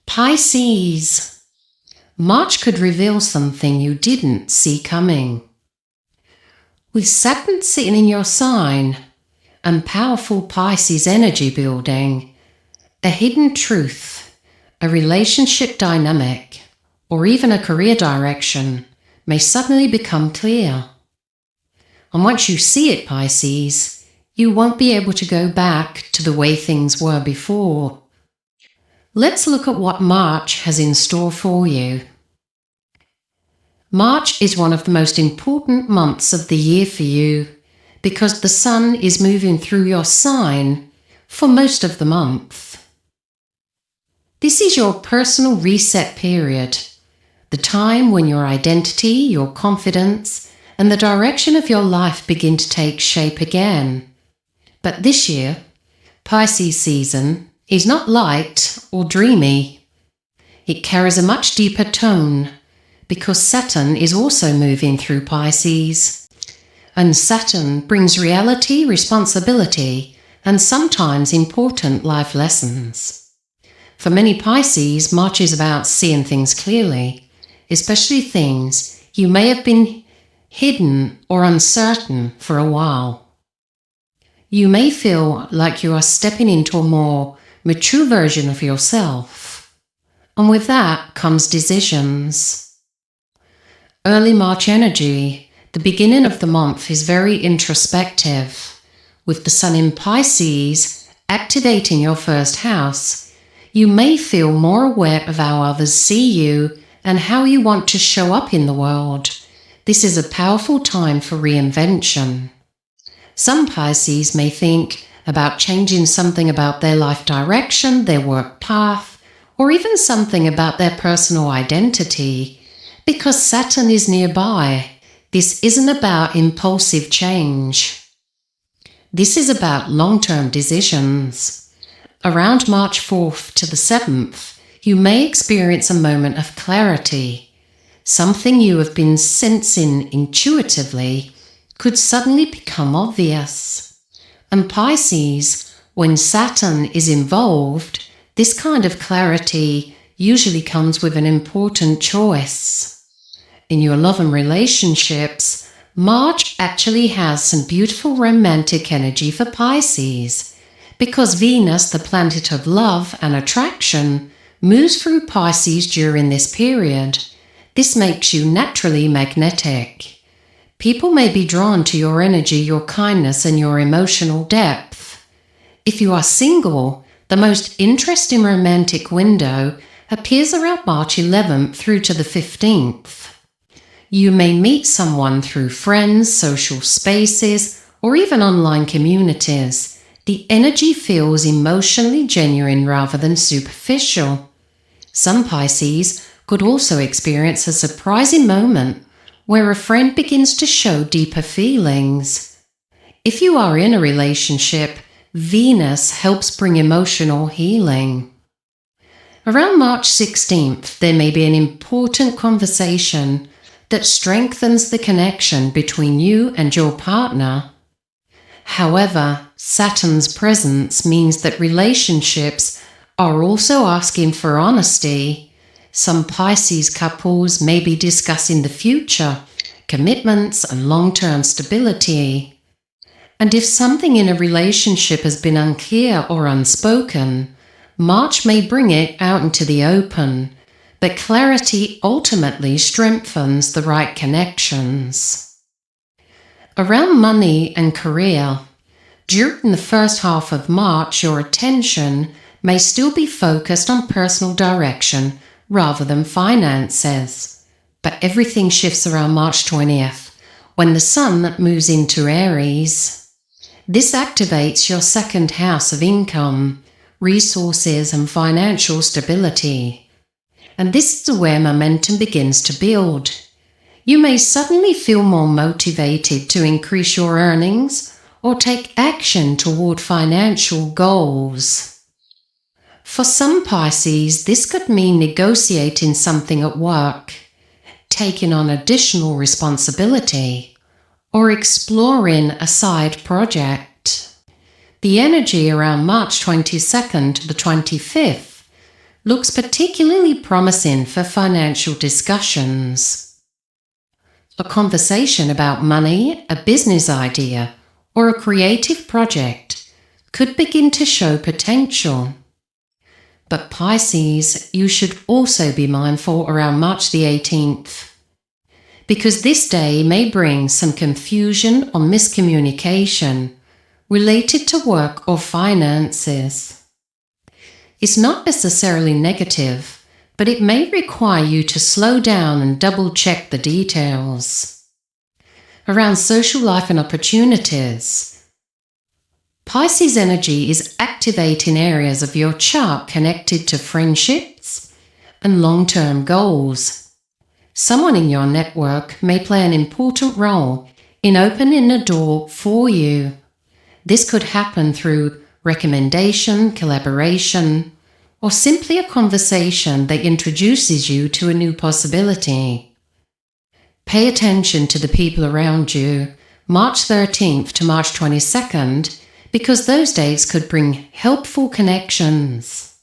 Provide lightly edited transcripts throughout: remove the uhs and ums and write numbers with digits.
Pisces. March could reveal something you didn't see coming. With Saturn sitting in your sign and powerful Pisces energy building, a hidden truth, a relationship dynamic, or even a career direction may suddenly become clear. And once you see it, Pisces, you won't be able to go back to the way things were before. Let's look at what March has in store for you. March is one of the most important months of the year for you because the sun is moving through your sign for most of the month. This is your personal reset period, the time when your identity, your confidence, and the direction of your life begin to take shape again. But this year, Pisces season is not light or dreamy. It carries a much deeper tone because Saturn is also moving through Pisces. And Saturn brings reality, responsibility, and sometimes important life lessons. For many Pisces, March is about seeing things clearly, especially things you may have been hidden or uncertain for a while. You may feel like you are stepping into a more mature version of yourself, and with that comes decisions. Early March energy, the beginning of the month, is very introspective. With the sun in Pisces activating your first house, you may feel more aware of how others see you and how you want to show up in the world. This is a powerful time for reinvention. Some Pisces may think about changing something about their life direction, their work path, or even something about their personal identity. Because Saturn is nearby, this isn't about impulsive change. This is about long-term decisions. Around March 4th to the 7th, you may experience a moment of clarity. Something you have been sensing intuitively could suddenly become obvious. And Pisces, when Saturn is involved, this kind of clarity usually comes with an important choice. In your love and relationships, March actually has some beautiful romantic energy for Pisces, because Venus, the planet of love and attraction, moves through Pisces during this period. This makes you naturally magnetic. People may be drawn to your energy, your kindness, and your emotional depth. If you are single, the most interesting romantic window appears around March 11th through to the 15th. You may meet someone through friends, social spaces, or even online communities. The energy feels emotionally genuine rather than superficial. Some Pisces could also experience a surprising moment where a friend begins to show deeper feelings. If you are in a relationship, Venus helps bring emotional healing. Around March 16th, there may be an important conversation that strengthens the connection between you and your partner. However, Saturn's presence means that relationships are also asking for honesty. Some Pisces couples may be discussing the future, commitments, and long-term stability. And if something in a relationship has been unclear or unspoken, March may bring it out into the open, but clarity ultimately strengthens the right connections. Around money and career, during the first half of March, your attention may still be focused on personal direction rather than finances. But everything shifts around March 20th, when the sun moves into Aries. This activates your second house of income, resources, and financial stability. And this is where momentum begins to build. You may suddenly feel more motivated to increase your earnings or take action toward financial goals. For some Pisces, this could mean negotiating something at work, taking on additional responsibility, or exploring a side project. The energy around March 22nd to the 25th looks particularly promising for financial discussions. A conversation about money, a business idea, or a creative project could begin to show potential. But Pisces, you should also be mindful around March the 18th, because this day may bring some confusion or miscommunication related to work or finances. It's not necessarily negative, but it may require you to slow down and double-check the details. Around social life and opportunities, Pisces energy is activating areas of your chart connected to friendships and long-term goals. Someone in your network may play an important role in opening a door for you. This could happen through recommendation, collaboration, or simply a conversation that introduces you to a new possibility. Pay attention to the people around you, March 13th to March 22nd, because those days could bring helpful connections.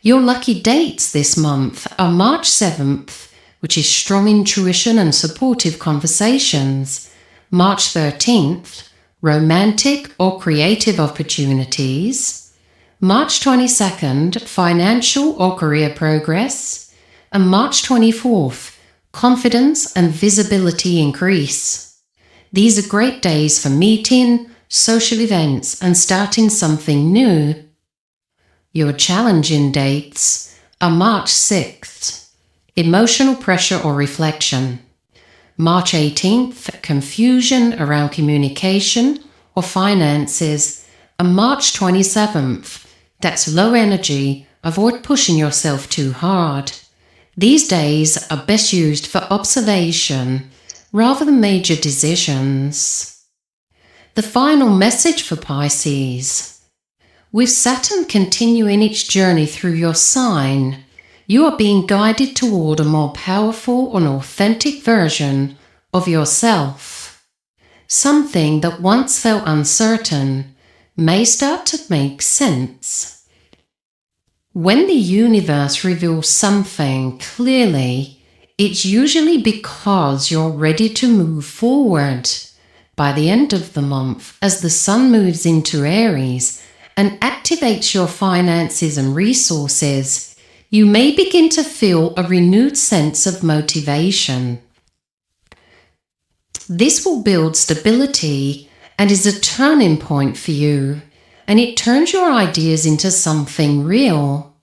Your lucky dates this month are March 7th, which is strong intuition and supportive conversations, March 13th, romantic or creative opportunities, March 22nd, financial or career progress, and March 24th, confidence and visibility increase. These are great days for meeting, social events, and starting something new. Your challenging dates are March 6th, emotional pressure or reflection, March 18th, confusion around communication or finances, and March 27th, that's low energy, avoid pushing yourself too hard. These days are best used for observation rather than major decisions. The final message for Pisces. With Saturn continuing its journey through your sign, you are being guided toward a more powerful and authentic version of yourself. Something that once felt uncertain may start to make sense. When the universe reveals something clearly, it's usually because you're ready to move forward. By the end of the month, as the Sun moves into Aries and activates your finances and resources, you may begin to feel a renewed sense of motivation. This will build stability and is a turning point for you, and it turns your ideas into something real.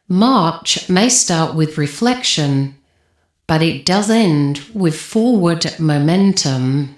March may start with reflection, but it does end with forward momentum.